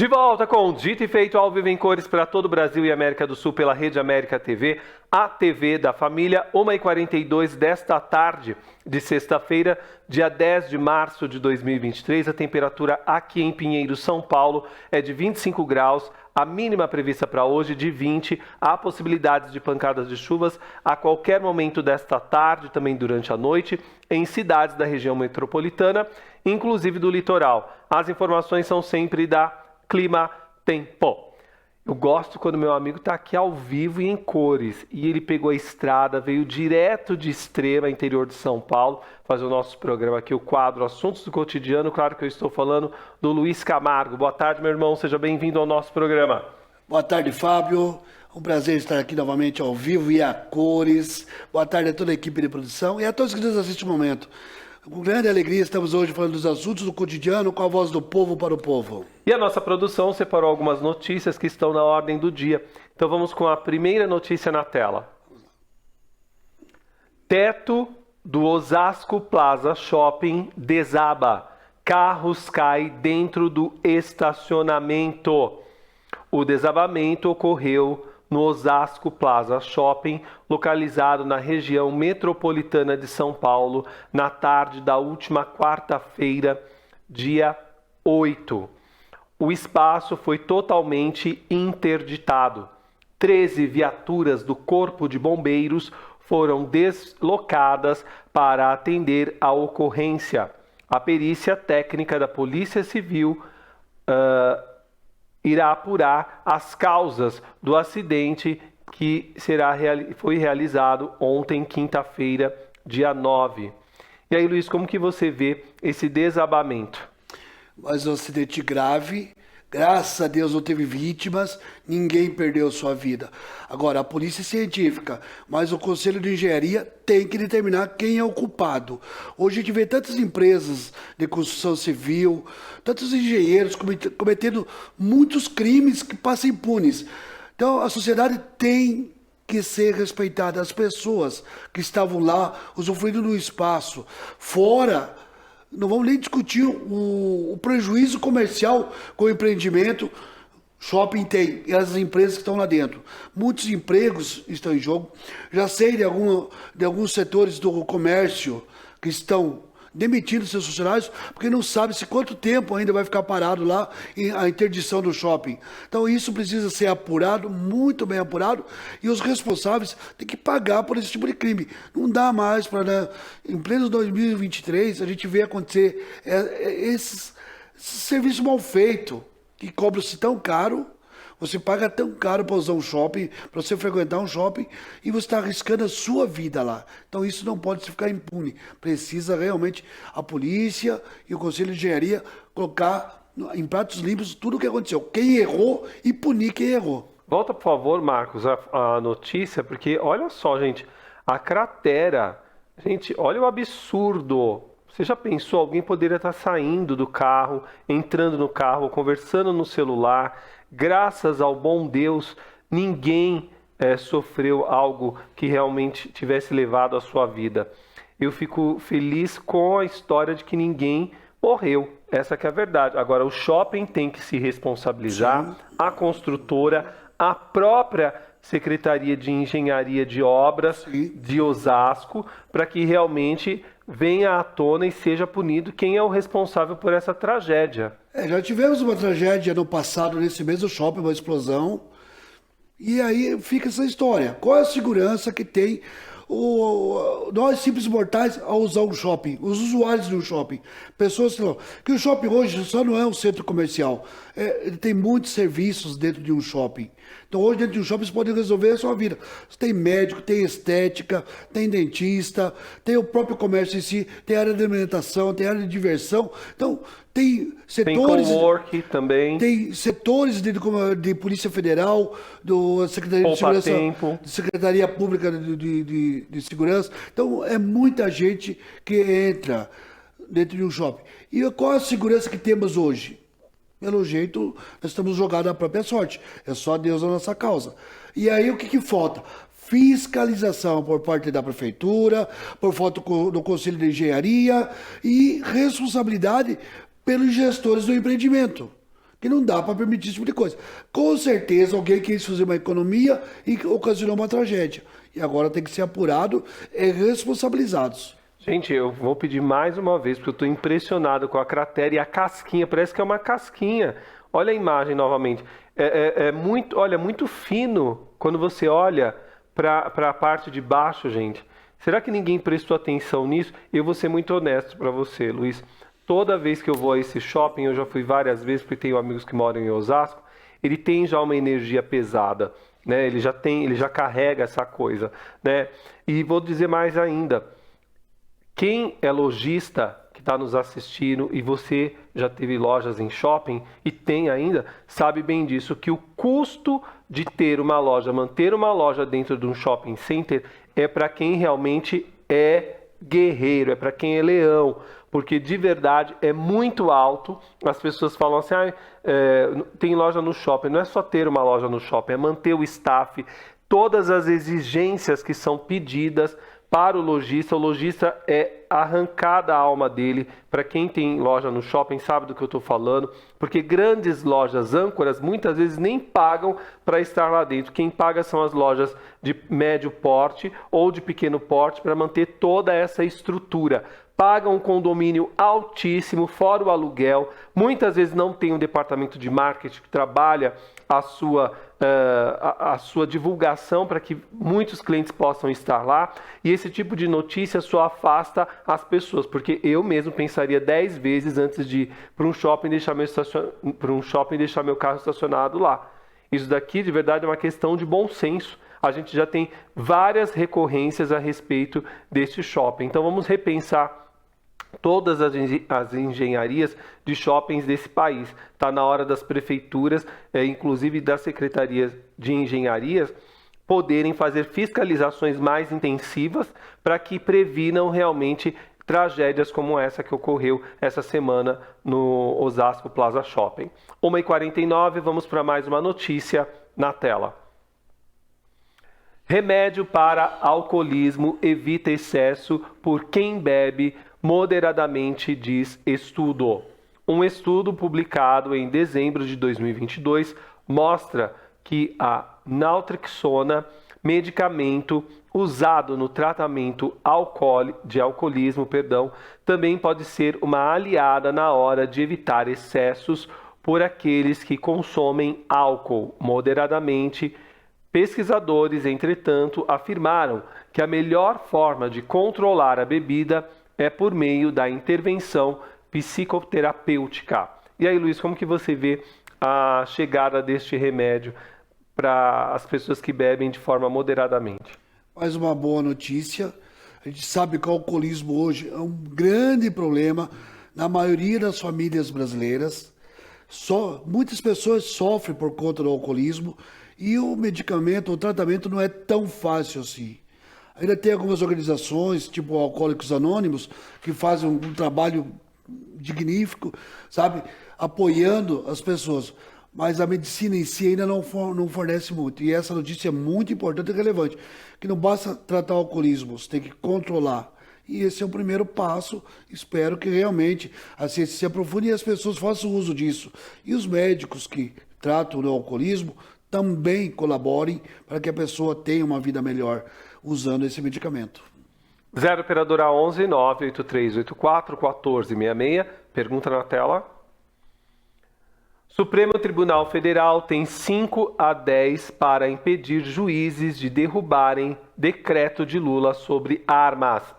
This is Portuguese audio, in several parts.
De volta com Dito e Feito ao vivo em cores para todo o Brasil e América do Sul pela Rede América TV, a TV da família, 1h42 desta tarde de sexta-feira, dia 10 de março de 2023. A temperatura aqui em Pinheiro, São Paulo, é de 25 graus, a mínima prevista para hoje de 20. Há possibilidades de pancadas de chuvas a qualquer momento desta tarde, também durante a noite, em cidades da região metropolitana, inclusive do litoral. As informações são sempre da Clima Tempo. Eu gosto quando meu amigo está aqui ao vivo e em cores. E ele pegou a estrada, veio direto de Extrema, interior de São Paulo, fazer o nosso programa aqui, o quadro Assuntos do Cotidiano. Claro que eu estou falando do Luiz Camargo. Boa tarde, meu irmão. Seja bem-vindo ao nosso programa. Boa tarde, Fábio. Um prazer estar aqui novamente ao vivo e a cores. Boa tarde a toda a equipe de produção e a todos que nos assistem no momento. Com grande alegria, estamos hoje falando dos assuntos do cotidiano com a voz do povo para o povo. E a nossa produção separou algumas notícias que estão na ordem do dia. Então vamos com a primeira notícia na tela. Teto do Osasco Plaza Shopping desaba. Carros caem dentro do estacionamento. O desabamento ocorreu no Osasco Plaza Shopping, localizado na região metropolitana de São Paulo, na tarde da última quarta-feira, dia 8. O espaço foi totalmente interditado. 13 viaturas do Corpo de Bombeiros foram deslocadas para atender a ocorrência. A perícia técnica da Polícia Civil irá apurar as causas do acidente que foi realizado ontem, quinta-feira, dia 9. E aí, Luiz, como que você vê esse desabamento? Mas um acidente grave, graças a Deus não teve vítimas, ninguém perdeu sua vida. Agora, a polícia científica, mas o Conselho de Engenharia tem que determinar quem é o culpado. Hoje a gente vê tantas empresas de construção civil, tantos engenheiros cometendo muitos crimes que passam impunes. Então, a sociedade tem que ser respeitada. As pessoas que estavam lá, usufruindo do espaço, fora... Não vamos nem discutir o prejuízo comercial com o empreendimento. Shopping tem, e as empresas que estão lá dentro. Muitos empregos estão em jogo. Já sei de alguns setores do comércio que estão demitindo seus funcionários, porque não sabe se quanto tempo ainda vai ficar parado lá a interdição do shopping. Então isso precisa ser apurado, muito bem apurado, e os responsáveis têm que pagar por esse tipo de crime. Não dá mais para, né, em pleno 2023, a gente vê acontecer esse serviço mal feito, que cobra-se tão caro. Você paga tão caro para usar um shopping, para você frequentar um shopping, e você está arriscando a sua vida lá. Então isso não pode ficar impune. Precisa realmente a polícia e o Conselho de Engenharia colocar em pratos limpos tudo o que aconteceu. Quem errou e punir quem errou. Volta, por favor, Marcos, a notícia, porque olha só, gente, a cratera. Gente, olha o absurdo. Você já pensou, alguém poderia estar saindo do carro, entrando no carro, conversando no celular. Graças ao bom Deus, ninguém sofreu algo que realmente tivesse levado à sua vida. Eu fico feliz com a história de que ninguém morreu. Essa que é a verdade. Agora, o shopping tem que se responsabilizar, sim, a construtora, a própria Secretaria de Engenharia de Obras, sim, de Osasco, para que realmente venha à tona e seja punido quem é o responsável por essa tragédia. Já tivemos uma tragédia no passado, nesse mesmo shopping, uma explosão. E aí fica essa história. Qual é a segurança que tem nós simples mortais ao usar um shopping, os usuários de um shopping? Pessoas que o shopping hoje só não é um centro comercial. Ele tem muitos serviços dentro de um shopping. Então hoje dentro de um shopping você pode resolver a sua vida. Você tem médico, tem estética, tem dentista, tem o próprio comércio em si, tem área de alimentação, tem área de diversão. Então tem setores... Tem cowork também. Tem setores de Polícia Federal, do Secretaria de Segurança, de Secretaria Pública de Segurança. Então é muita gente que entra dentro de um shopping. E qual a segurança que temos hoje? Pelo jeito, nós estamos jogados à própria sorte. É só Deus a nossa causa. E aí, o que falta? Fiscalização por parte da Prefeitura, por parte do Conselho de Engenharia e responsabilidade pelos gestores do empreendimento. que não dá para permitir esse tipo de coisa. Com certeza alguém quis fazer uma economia e ocasionou uma tragédia. E agora tem que ser apurado e responsabilizados. Gente, eu vou pedir mais uma vez, porque eu estou impressionado com a cratera e a casquinha, parece que é uma casquinha. Olha a imagem novamente. É muito, olha, muito fino quando você olha para a parte de baixo, gente. Será que ninguém prestou atenção nisso? Eu vou ser muito honesto para você, Luiz. Toda vez que eu vou a esse shopping, eu já fui várias vezes, porque tenho amigos que moram em Osasco, ele tem já uma energia pesada, né? Ele já carrega essa coisa, né? E vou dizer mais ainda. Quem é lojista que está nos assistindo e você já teve lojas em shopping e tem ainda, sabe bem disso, que o custo de ter uma loja, manter uma loja dentro de um shopping center é para quem realmente é guerreiro, é para quem é leão, porque de verdade é muito alto. As pessoas falam assim, tem loja no shopping, não é só ter uma loja no shopping, é manter o staff, todas as exigências que são pedidas para o lojista é arrancada a alma dele. Para quem tem loja no shopping sabe do que eu estou falando, porque grandes lojas âncoras muitas vezes nem pagam para estar lá dentro. Quem paga são as lojas de médio porte ou de pequeno porte para manter toda essa estrutura. Pagam um condomínio altíssimo, fora o aluguel. Muitas vezes não tem um departamento de marketing que trabalha a sua divulgação para que muitos clientes possam estar lá. E esse tipo de notícia só afasta as pessoas, porque eu mesmo pensaria 10 vezes antes de ir para um shopping e deixar meu carro estacionado lá. Isso daqui, de verdade, é uma questão de bom senso. A gente já tem várias recorrências a respeito desse shopping. Então vamos repensar todas as engenharias de shoppings desse país. Está na hora das prefeituras, inclusive das secretarias de engenharias, poderem fazer fiscalizações mais intensivas para que previnam realmente tragédias como essa que ocorreu essa semana no Osasco Plaza Shopping. 1h49, vamos para mais uma notícia na tela. Remédio para alcoolismo evita excesso por quem bebe moderadamente, diz estudo. Um estudo publicado em dezembro de 2022 mostra que a naltrexona, medicamento usado no tratamento de alcoolismo, também pode ser uma aliada na hora de evitar excessos por aqueles que consomem álcool moderadamente. Pesquisadores, entretanto, afirmaram que a melhor forma de controlar a bebida é por meio da intervenção psicoterapêutica. E aí, Luiz, como que você vê a chegada deste remédio para as pessoas que bebem de forma moderadamente? Mais uma boa notícia. A gente sabe que o alcoolismo hoje é um grande problema na maioria das famílias brasileiras. Muitas pessoas sofrem por conta do alcoolismo e o medicamento, o tratamento não é tão fácil assim. Ainda tem algumas organizações, tipo Alcoólicos Anônimos, que fazem um trabalho dignífico, sabe, apoiando as pessoas. Mas a medicina em si ainda não fornece muito. E essa notícia é muito importante e relevante, que não basta tratar o alcoolismo, você tem que controlar. E esse é o primeiro passo. Espero que realmente a ciência se aprofunde e as pessoas façam uso disso. E os médicos que tratam do alcoolismo também colaborem para que a pessoa tenha uma vida melhor usando esse medicamento. 0 operadora 11 98384 1466. Pergunta na tela. Supremo Tribunal Federal tem 5 a 10 para impedir juízes de derrubarem decreto de Lula sobre armas.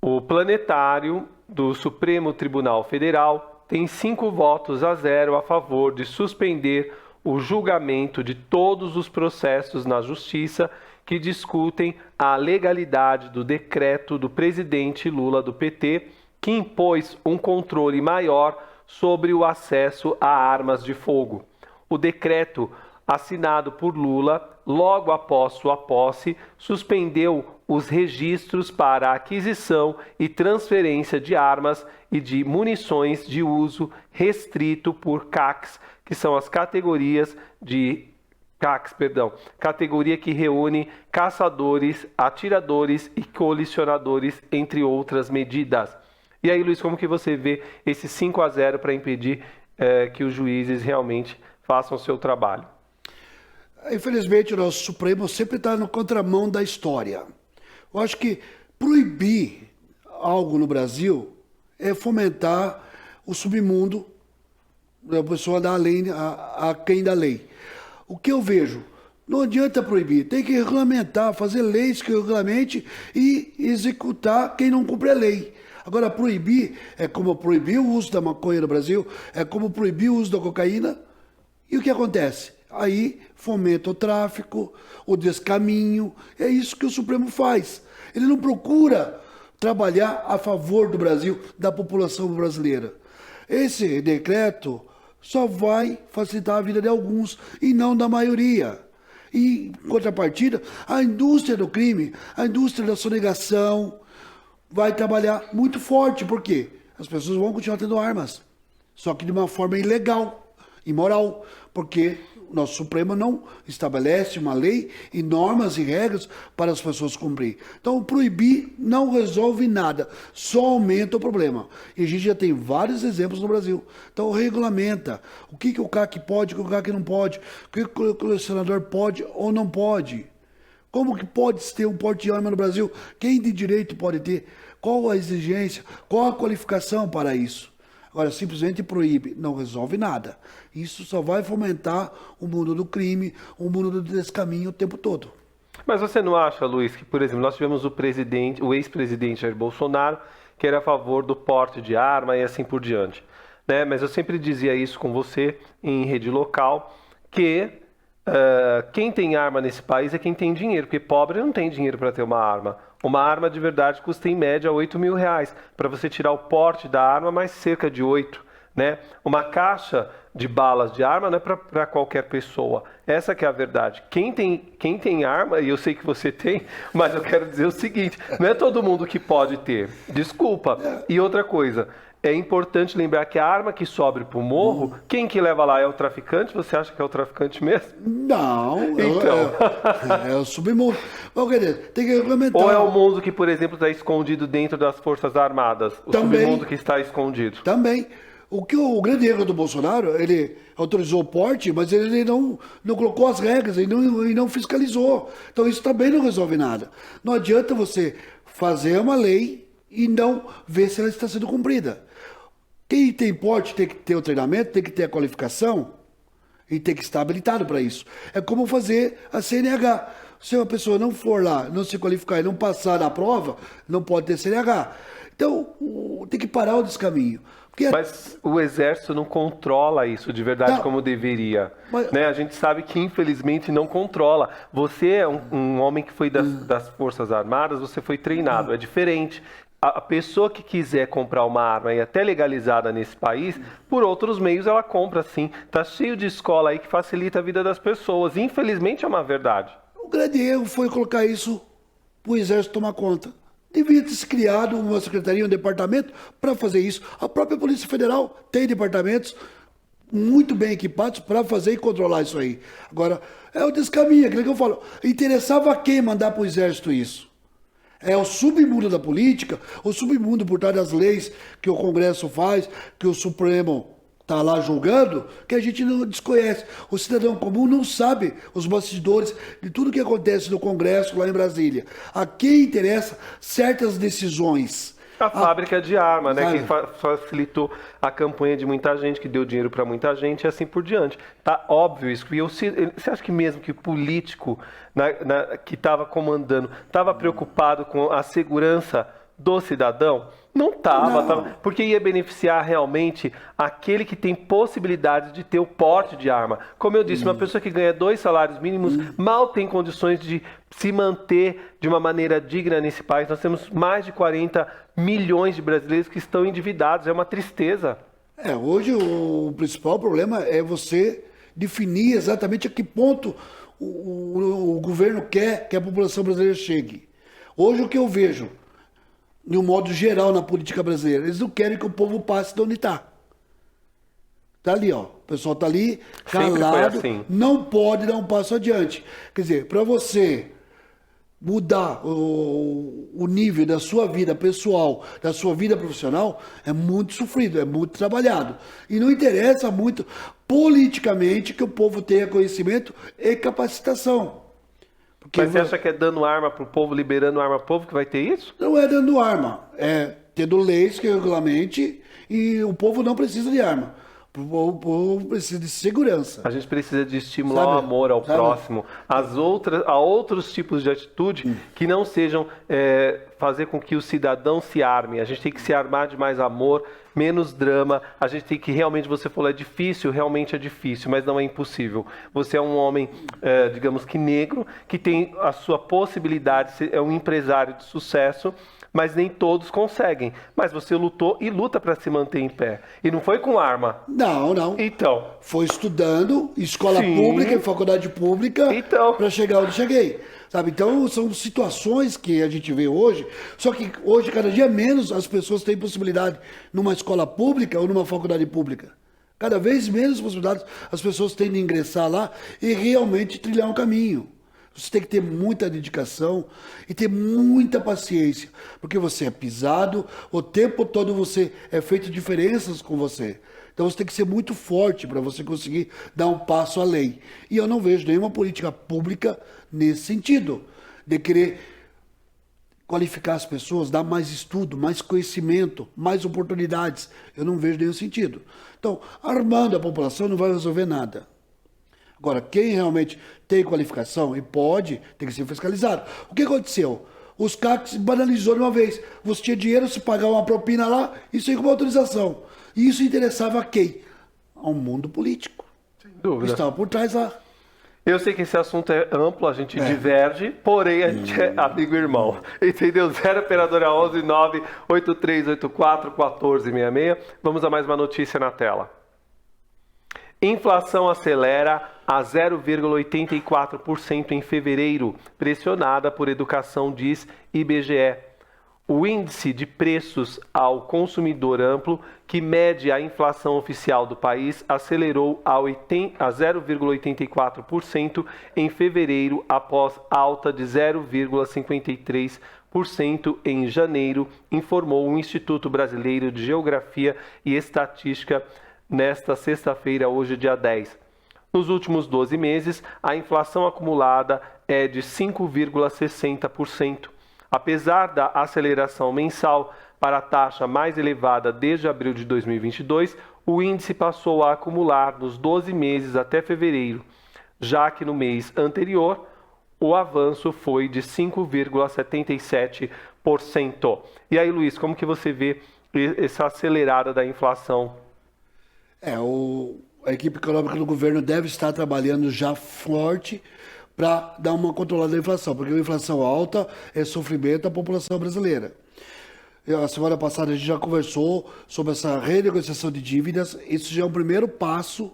O plenário do Supremo Tribunal Federal tem 5 votos a 0 a favor de suspender o julgamento de todos os processos na Justiça que discutem a legalidade do decreto do presidente Lula do PT, que impôs um controle maior sobre o acesso a armas de fogo. O decreto, assinado por Lula logo após sua posse, suspendeu os registros para aquisição e transferência de armas e de munições de uso restrito por CACs, que são as categorias de categoria que reúne caçadores, atiradores e colisionadores, entre outras medidas. E aí, Luiz, como que você vê esse 5 a 0 para impedir que os juízes realmente façam o seu trabalho. Infelizmente, o nosso Supremo sempre está na contramão da história. Eu acho que proibir algo no Brasil é fomentar o submundo, a pessoa dar além, a quem da lei. O que eu vejo? Não adianta proibir, tem que regulamentar, fazer leis que regulamente e executar quem não cumpre a lei. Agora, proibir é como proibir o uso da maconha no Brasil, é como proibir o uso da cocaína. E o que acontece? Aí fomenta o tráfico, o descaminho. É isso que o Supremo faz. Ele não procura trabalhar a favor do Brasil, da população brasileira. Esse decreto só vai facilitar a vida de alguns e não da maioria. E, em contrapartida, a indústria do crime, a indústria da sonegação, vai trabalhar muito forte. Por quê? As pessoas vão continuar tendo armas, só que de uma forma ilegal, imoral, porque o nosso Supremo não estabelece uma lei e normas e regras para as pessoas cumprir. Então, proibir não resolve nada, só aumenta o problema. E a gente já tem vários exemplos no Brasil. Então, regulamenta o que o CAC pode, o que o CAC não pode, o que o colecionador pode ou não pode. Como que pode ter um porte de arma no Brasil? Quem de direito pode ter? Qual a exigência? Qual a qualificação para isso? Agora, simplesmente proíbe, não resolve nada. Isso só vai fomentar o mundo do crime, o mundo do descaminho o tempo todo. Mas você não acha, Luiz, que, por exemplo, nós tivemos o ex-presidente Jair Bolsonaro, que era a favor do porte de arma e assim por diante, né? Mas eu sempre dizia isso com você em rede local, que quem tem arma nesse país é quem tem dinheiro, porque pobre não tem dinheiro para ter uma arma. Uma arma de verdade custa em média R$8.000. Para você tirar o porte da arma, mais cerca de 8, né? Uma caixa de balas de arma não é para qualquer pessoa. Essa que é a verdade. Quem tem arma, e eu sei que você tem, mas eu quero dizer o seguinte, não é todo mundo que pode ter. Desculpa. E outra coisa, é importante lembrar que a arma que sobe para o morro, quem que leva lá é o traficante? Você acha que é o traficante mesmo? Não, Então. é o submundo. Bom, quer dizer, tem que regulamentar. Ou é o mundo que, por exemplo, está escondido dentro das Forças Armadas? O submundo que está escondido? Também. O grande erro do Bolsonaro, ele autorizou o porte, mas ele não colocou as regras, ele não fiscalizou. Então isso também não resolve nada. Não adianta você fazer uma lei e não ver se ela está sendo cumprida. Quem tem porte tem que ter o treinamento, tem que ter a qualificação e tem que estar habilitado para isso. É como fazer a CNH. Se uma pessoa não for lá, não se qualificar e não passar na prova, não pode ter CNH. Então, tem que parar o descaminho. Mas o Exército não controla isso de verdade como deveria. Né? A gente sabe que, infelizmente, não controla. Você é um homem que foi das Forças Armadas, você foi treinado. É diferente. A pessoa que quiser comprar uma arma e até legalizada nesse país, por outros meios ela compra sim. Tá cheio de escola aí que facilita a vida das pessoas. Infelizmente é uma verdade. O grande erro foi colocar isso para o Exército tomar conta. Devia ter se criado uma secretaria, um departamento para fazer isso. A própria Polícia Federal tem departamentos muito bem equipados para fazer e controlar isso aí. Agora, é o descaminho, aquilo que eu falo. Interessava a quem mandar para o Exército isso? É o submundo da política, o submundo por trás das leis que o Congresso faz, que o Supremo está lá julgando, que a gente não desconhece. O cidadão comum não sabe os bastidores de tudo que acontece no Congresso lá em Brasília. A quem interessa certas decisões. A fábrica de arma, né? Que facilitou a campanha de muita gente, que deu dinheiro para muita gente e assim por diante. Tá óbvio isso. E você acha que mesmo que o político que estava comandando estava preocupado com a segurança do cidadão? Não estava, porque ia beneficiar realmente aquele que tem possibilidade de ter o porte de arma. Como eu disse, uma pessoa que ganha 2 salários mínimos mal tem condições de se manter de uma maneira digna nesse país. Nós temos mais de 40 milhões de brasileiros que estão endividados. É uma tristeza. Hoje o principal problema é você definir exatamente a que ponto o governo quer que a população brasileira chegue. Hoje o que eu vejo, de um modo geral na política brasileira, eles não querem que o povo passe de onde está. Está ali, ó. O pessoal está ali, calado, não pode dar um passo adiante. Quer dizer, para você mudar o nível da sua vida pessoal, da sua vida profissional, é muito sofrido, é muito trabalhado. E não interessa muito politicamente que o povo tenha conhecimento e capacitação. Porque Mas você acha que é dando arma para o povo, liberando arma para o povo que vai ter isso? não é dando arma, é tendo leis que regulamente e o povo não precisa de arma. O povo precisa de segurança. A gente precisa de estimular o Sabe? amor ao Sabe? próximo, a outros tipos de atitude que não sejam fazer com que o cidadão se arme. A gente tem que se armar de mais amor, menos drama. A gente tem que realmente, você falou, é difícil, realmente é difícil, mas não é impossível. Você é um homem, digamos que negro, que tem a sua possibilidade, é um empresário de sucesso, mas nem todos conseguem. Mas você lutou e luta para se manter em pé. E não foi com arma. Não, não. Então, Foi estudando, escola Sim. pública e faculdade pública, Então. para chegar onde cheguei. Sabe? Então, são situações que a gente vê hoje, só que hoje, cada dia menos, as pessoas têm possibilidade numa escola pública ou numa faculdade pública. Cada vez menos possibilidades as pessoas têm de ingressar lá e realmente trilhar um caminho. Você tem que ter muita dedicação e ter muita paciência, porque você é pisado, o tempo todo você é feito diferenças com você. Então você tem que ser muito forte para você conseguir dar um passo além. E eu não vejo nenhuma política pública nesse sentido, de querer qualificar as pessoas, dar mais estudo, mais conhecimento, mais oportunidades. Eu não vejo nenhum sentido. Então, armando a população não vai resolver nada. Agora, quem realmente tem qualificação e pode, tem que ser fiscalizado. O que aconteceu? Os CACs banalizou de uma vez. Você tinha dinheiro, se pagar uma propina lá, isso aí com uma autorização. E isso interessava a quem? Ao mundo político. sem dúvida. Estava por trás lá. Eu sei que esse assunto é amplo, a gente diverge, porém a gente é amigo e irmão. Entendeu? 0 operadora 11 98384 1466. Vamos a mais uma notícia na tela. Inflação acelera a 0,84% em fevereiro, pressionada por educação, diz IBGE. O índice de preços ao consumidor amplo, que mede a inflação oficial do país, acelerou a 0,84% em fevereiro, após alta de 0,53% em janeiro, informou o Instituto Brasileiro de Geografia e Estatística nesta sexta-feira, hoje, dia 10. Nos últimos 12 meses, a inflação acumulada é de 5,60%. Apesar da aceleração mensal para a taxa mais elevada desde abril de 2022, o índice passou a acumular nos 12 meses até fevereiro, já que no mês anterior o avanço foi de 5,77%. E aí, Luiz, como que você vê essa acelerada da inflação? A equipe econômica do governo deve estar trabalhando já forte para dar uma controlada na inflação, porque a inflação alta é sofrimento da população brasileira. A semana passada a gente já conversou sobre essa renegociação de dívidas, isso já é um primeiro passo,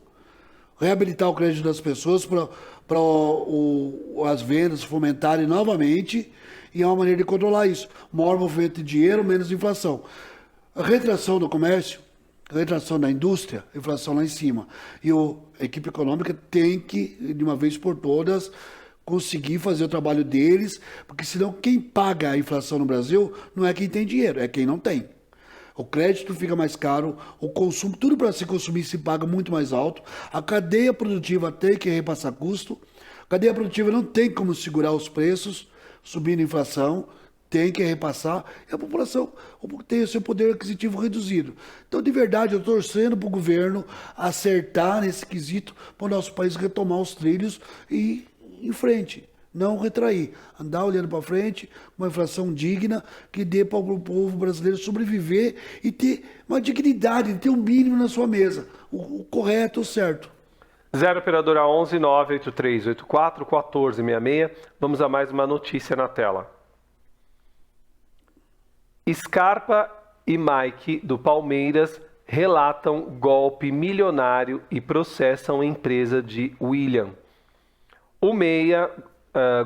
reabilitar o crédito das pessoas para as vendas fomentarem novamente, e é uma maneira de controlar isso. Maior movimento de dinheiro, menos inflação. A retração do comércio, retração da indústria, inflação lá em cima. E a equipe econômica tem que, de uma vez por todas, conseguir fazer o trabalho deles, porque senão quem paga a inflação no Brasil não é quem tem dinheiro, é quem não tem. O crédito fica mais caro, o consumo, tudo para se consumir se paga muito mais alto, a cadeia produtiva tem que repassar custo, a cadeia produtiva não tem como segurar os preços, subindo a inflação, tem que repassar, e a população tem o seu poder aquisitivo reduzido. Então, de verdade, eu estou torcendo para o governo acertar nesse quesito, para o nosso país retomar os trilhos e ir em frente, não retrair. Andar olhando para frente, uma inflação digna, que dê para o povo brasileiro sobreviver e ter uma dignidade, ter um mínimo na sua mesa, o correto, o certo. 0 operadora 11 98384 1466. Vamos a mais uma notícia na tela. Scarpa e Mike do Palmeiras relatam golpe milionário e processam a empresa de William. O meia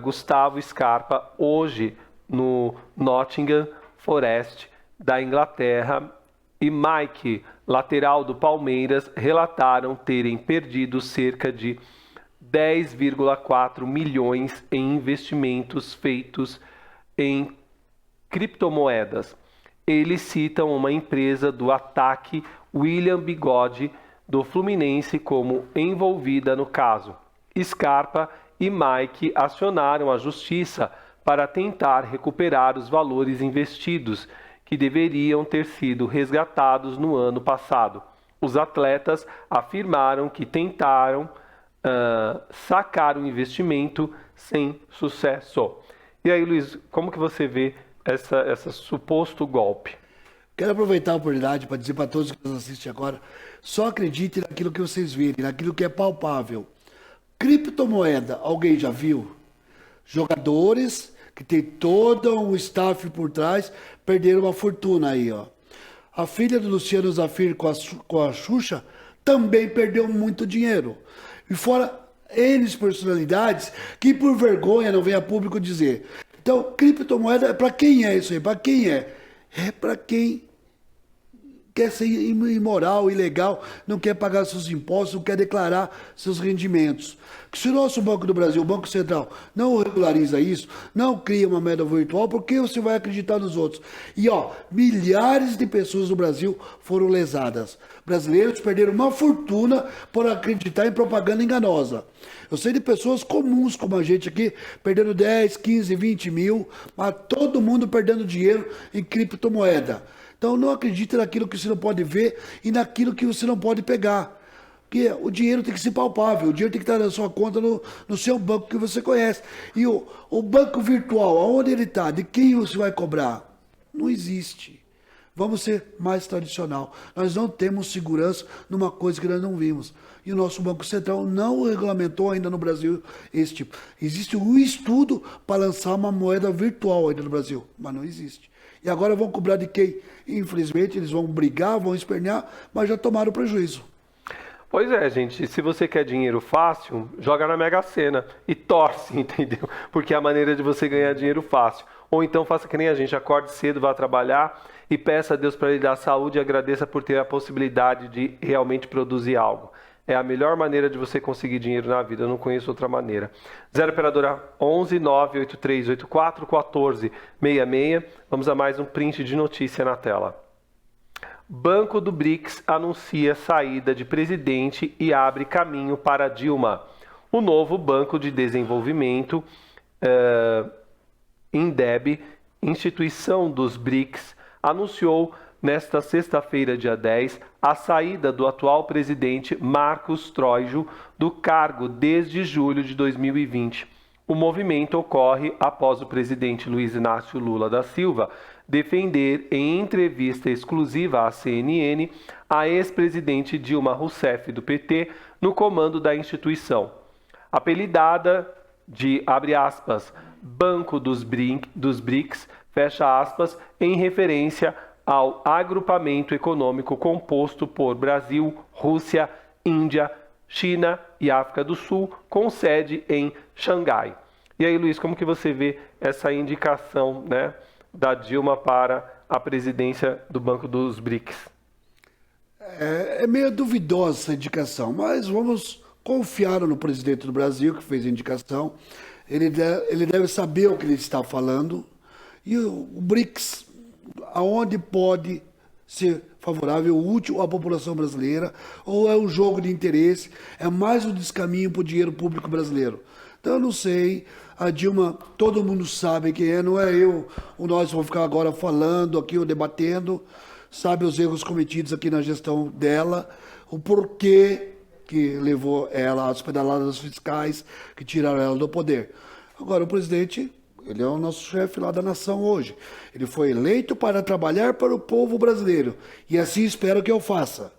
Gustavo Scarpa, hoje no Nottingham Forest da Inglaterra, e Mike, lateral do Palmeiras, relataram terem perdido cerca de 10,4 milhões em investimentos feitos em criptomoedas. Eles citam uma empresa do ataque, William Bigode, do Fluminense, como envolvida no caso. Scarpa e Mike acionaram a justiça para tentar recuperar os valores investidos, que deveriam ter sido resgatados no ano passado. Os atletas afirmaram que tentaram sacar o investimento sem sucesso. E aí, Luiz, como que você vê essa suposto golpe? Quero aproveitar a oportunidade para dizer para todos que nos assistem agora, só acredite naquilo que vocês verem, naquilo que é palpável. Criptomoeda, alguém já viu? Jogadores que tem todo um staff por trás, perderam uma fortuna aí, ó. A filha do Luciano Zafir com a Xuxa também perdeu muito dinheiro. E fora N personalidades que por vergonha não vem a público dizer. Então, criptomoeda, é para quem é isso aí? Para quem é? É para quem quer ser imoral, ilegal, não quer pagar seus impostos, não quer declarar seus rendimentos. Se o nosso Banco do Brasil, o Banco Central, não regulariza isso, não cria uma moeda virtual, por que você vai acreditar nos outros? E ó, milhares de pessoas no Brasil foram lesadas. Brasileiros perderam uma fortuna por acreditar em propaganda enganosa. Eu sei de pessoas comuns como a gente aqui, perdendo 10, 15, 20 mil, mas todo mundo perdendo dinheiro em criptomoeda. Então não acredite naquilo que você não pode ver e naquilo que você não pode pegar. Porque o dinheiro tem que ser palpável, o dinheiro tem que estar na sua conta, no seu banco que você conhece. E o banco virtual, aonde ele está, de quem você vai cobrar? Não existe. Vamos ser mais tradicional. Nós não temos segurança numa coisa que nós não vimos. E o nosso Banco Central não regulamentou ainda no Brasil esse tipo. Existe um estudo para lançar uma moeda virtual ainda no Brasil, mas não existe. E agora vão cobrar de quem? Infelizmente, eles vão brigar, vão espernear, mas já tomaram prejuízo. Pois é, gente, se você quer dinheiro fácil, joga na Mega Sena e torce, entendeu? Porque é a maneira de você ganhar dinheiro fácil. Ou então faça que nem a gente, acorde cedo, vá trabalhar e peça a Deus para lhe dar saúde e agradeça por ter a possibilidade de realmente produzir algo. É a melhor maneira de você conseguir dinheiro na vida, eu não conheço outra maneira. 0 operadora 11 98384 1466. Vamos a mais um print de notícia na tela. Banco do BRICS anuncia saída de presidente e abre caminho para Dilma. O novo Banco de Desenvolvimento, INDEB, instituição dos BRICS, anunciou nesta sexta-feira, dia 10, a saída do atual presidente Marcos Troiju do cargo desde julho de 2020. O movimento ocorre após o presidente Luiz Inácio Lula da Silva defender em entrevista exclusiva à CNN a ex-presidente Dilma Rousseff do PT no comando da instituição. Apelidada de, abre aspas, Banco dos BRICS, fecha aspas, em referência ao agrupamento econômico composto por Brasil, Rússia, Índia, China e África do Sul, com sede em Xangai. E aí, Luiz, como que você vê essa indicação, né, da Dilma para a presidência do Banco dos BRICS? É meio duvidosa essa indicação, mas vamos confiar no presidente do Brasil, que fez a indicação. Ele deve saber o que ele está falando. E o BRICS, aonde pode ser favorável, útil à população brasileira, ou é um jogo de interesse, é mais um descaminho para o dinheiro público brasileiro. Então eu não sei, a Dilma, todo mundo sabe quem é, não é eu, nós vamos ficar agora falando aqui, ou debatendo, sabe os erros cometidos aqui na gestão dela, o porquê que levou ela às pedaladas fiscais, que tiraram ela do poder. Agora o presidente, ele é o nosso chefe lá da nação hoje. Ele foi eleito para trabalhar para o povo brasileiro. E assim espero que eu faça.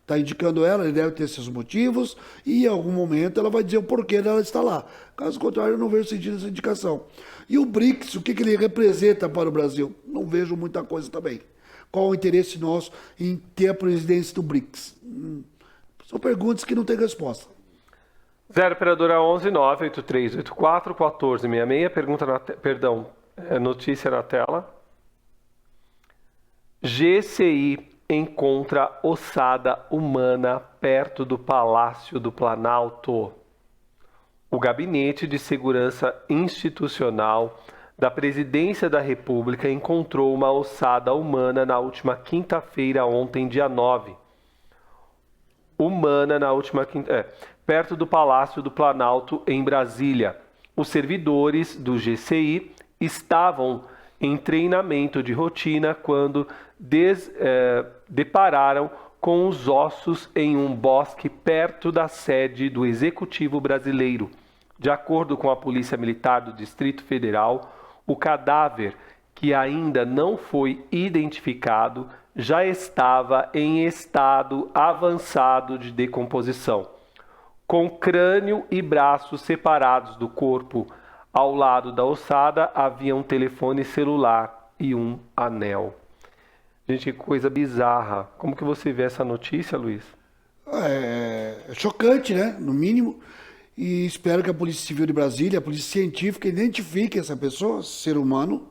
Está indicando ela, ele deve ter seus motivos, e em algum momento ela vai dizer o porquê dela estar lá. Caso contrário, eu não vejo sentido nessa indicação. E o BRICS, o que ele representa para o Brasil? Não vejo muita coisa também. Qual o interesse nosso em ter a presidência do BRICS? São perguntas que não têm resposta. 0 operadora 11 98384 1466. Notícia na tela. GCI encontra ossada humana perto do Palácio do Planalto. O Gabinete de Segurança Institucional da Presidência da República encontrou uma ossada humana na última quinta-feira, ontem, dia 9. Perto do Palácio do Planalto, em Brasília. Os servidores do GCI estavam em treinamento de rotina quando depararam com os ossos em um bosque perto da sede do Executivo brasileiro. De acordo com a Polícia Militar do Distrito Federal, o cadáver, que ainda não foi identificado, já estava em estado avançado de decomposição, com crânio e braços separados do corpo. Ao lado da ossada havia um telefone celular e um anel. Gente, que coisa bizarra. Como que você vê essa notícia, Luiz? É chocante, né? No mínimo. E espero que a Polícia Civil de Brasília, a Polícia Científica, identifique essa pessoa, ser humano,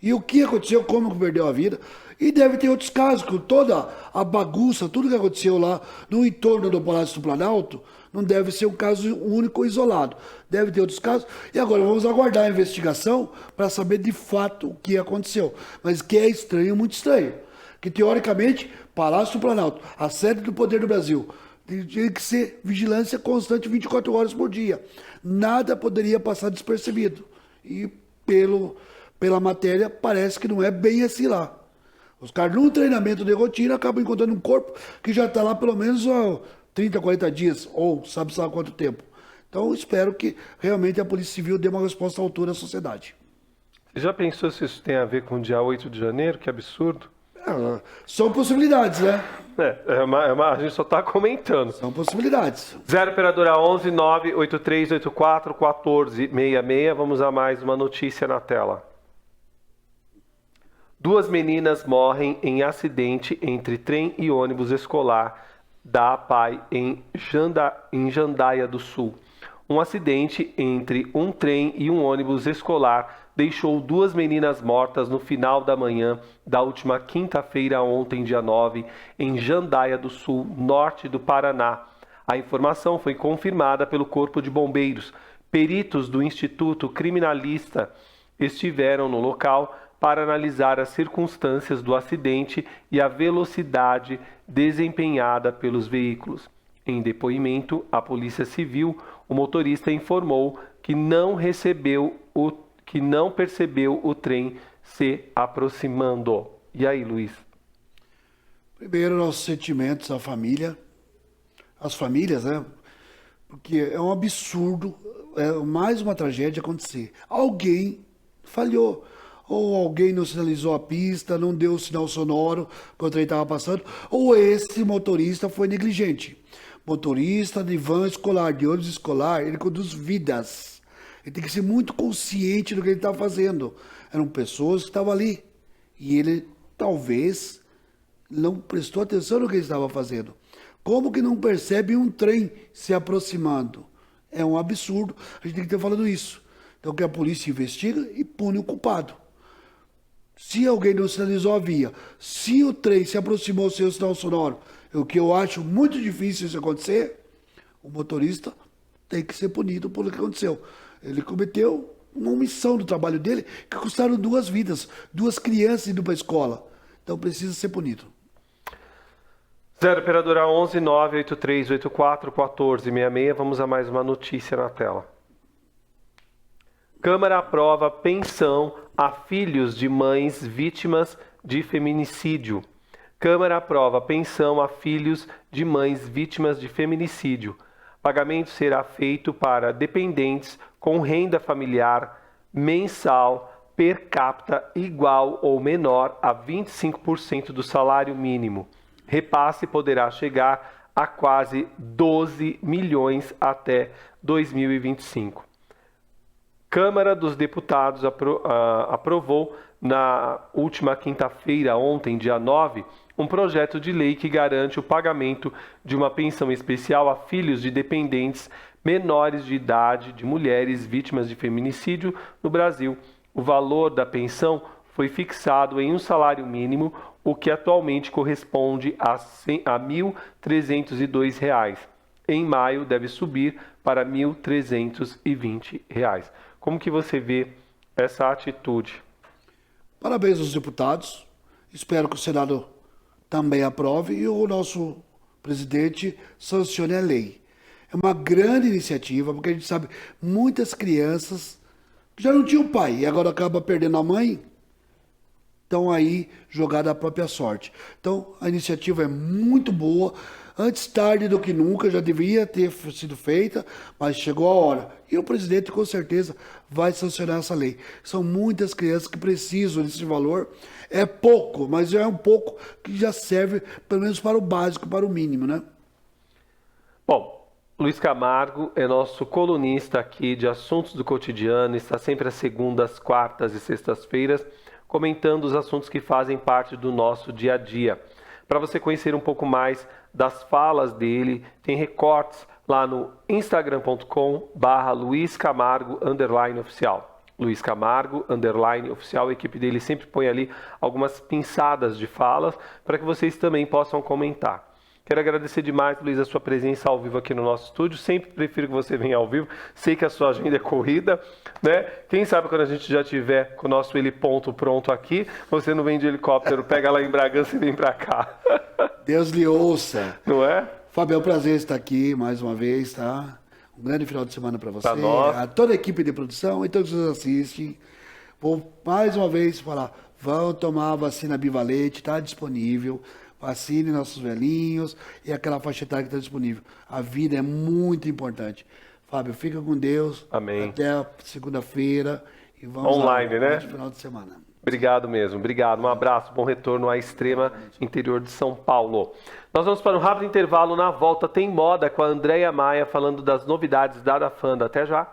e o que aconteceu, como que perdeu a vida. E deve ter outros casos, com toda a bagunça, tudo que aconteceu lá no entorno do Palácio do Planalto, não deve ser um caso único ou isolado. Deve ter outros casos. E agora vamos aguardar a investigação para saber de fato o que aconteceu. Mas que é estranho, muito estranho. Que teoricamente, Palácio do Planalto, a sede do poder do Brasil, tinha que ser vigilância constante 24 horas por dia. Nada poderia passar despercebido. E pela matéria, parece que não é bem assim lá. Os caras, num treinamento de rotina, acabam encontrando um corpo que já está lá pelo menos há 30, 40 dias, ou sabe quanto tempo. Então, espero que realmente a Polícia Civil dê uma resposta à altura da sociedade. Você já pensou se isso tem a ver com o dia 8 de janeiro? Que absurdo. São possibilidades, né? A gente só está comentando. São possibilidades. 0 operadora 11 98384 1466. Vamos a mais uma notícia na tela. 2 meninas morrem em acidente entre trem e ônibus escolar da APAI em Jandaia do Sul. Um acidente entre um trem e um ônibus escolar deixou 2 meninas mortas no final da manhã da última quinta-feira, ontem, dia 9, em Jandaia do Sul, norte do Paraná. A informação foi confirmada pelo Corpo de Bombeiros. Peritos do Instituto Criminalista estiveram no local para analisar as circunstâncias do acidente e a velocidade desempenhada pelos veículos. Em depoimento à Polícia Civil, o motorista informou que não percebeu o trem se aproximando. E aí, Luiz? Primeiro, nossos sentimentos à família, às famílias, né? Porque é um absurdo, é mais uma tragédia acontecer. Alguém falhou, ou alguém não sinalizou a pista, não deu o sinal sonoro quando o trem estava passando, ou esse motorista foi negligente. Motorista de van escolar, de ônibus escolar, ele conduz vidas. Ele tem que ser muito consciente do que ele está fazendo. Eram pessoas que estavam ali. E ele, talvez, não prestou atenção no que ele estava fazendo. Como que não percebe um trem se aproximando? É um absurdo. A gente tem que estar falando isso. Então, que a polícia investiga e pune o culpado. Se alguém não sinalizou a via, se o trem se aproximou sem o sinal sonoro, o que eu acho muito difícil isso acontecer, o motorista tem que ser punido por o que aconteceu. Ele cometeu uma omissão do trabalho dele que custaram 2 vidas, 2 crianças indo para a escola. Então precisa ser punido. 0 operadora 11 98384 1466. Vamos a mais uma notícia na tela. Câmara aprova pensão a filhos de mães vítimas de feminicídio. Câmara aprova pensão a filhos de mães vítimas de feminicídio. Pagamento será feito para dependentes com renda familiar mensal per capita igual ou menor a 25% do salário mínimo. Repasse poderá chegar a quase 12 milhões até 2025. Câmara dos Deputados aprovou na última quinta-feira, ontem, dia 9, um projeto de lei que garante o pagamento de uma pensão especial a filhos de dependentes menores de idade de mulheres vítimas de feminicídio no Brasil. O valor da pensão foi fixado em um salário mínimo, o que atualmente corresponde a R$ 1.302. em maio deve subir para R$ 1.320. Como que você vê essa atitude? Parabéns aos deputados. Espero que o Senado também aprove e o nosso presidente sancione a lei. É uma grande iniciativa, porque a gente sabe muitas crianças que já não tinham pai e agora acaba perdendo a mãe, estão aí jogadas à própria sorte. Então, a iniciativa é muito boa. Antes tarde do que nunca, já deveria ter sido feita, mas chegou a hora. E o presidente, com certeza, vai sancionar essa lei. São muitas crianças que precisam desse valor. É pouco, mas é um pouco que já serve, pelo menos, para o básico, para o mínimo, né? Bom, Luiz Camargo é nosso colunista aqui de assuntos do cotidiano, está sempre às segundas, quartas e sextas-feiras, comentando os assuntos que fazem parte do nosso dia a dia. Para você conhecer um pouco mais das falas dele, tem recortes lá no instagram.com/luizcamargo_oficial. Luiz Camargo _oficial. A equipe dele sempre põe ali algumas pinçadas de falas para que vocês também possam comentar. Quero agradecer demais, Luiz, a sua presença ao vivo aqui no nosso estúdio. Sempre prefiro que você venha ao vivo. Sei que a sua agenda é corrida, né? Quem sabe quando a gente já tiver com o nosso heliponto pronto aqui, você não vem de helicóptero, pega lá em Bragança e vem para cá. Deus lhe ouça. Não é? Fábio, é um prazer estar aqui mais uma vez, tá? Um grande final de semana para você, Pra nós. a toda a equipe de produção e todos que nos assistem. Vou mais uma vez falar, vão tomar a vacina bivalente, está disponível. Vacine nossos velhinhos e aquela faixa etária que está disponível. A vida é muito importante. Fábio, fica com Deus. Amém. Até a segunda-feira. E vamos Online, lá, né? final de semana. Obrigado mesmo, obrigado. Um abraço, bom retorno à extrema interior de São Paulo. Nós vamos para um rápido intervalo. Na volta tem moda com a Andréia Maia falando das novidades da Dafanda. Até já.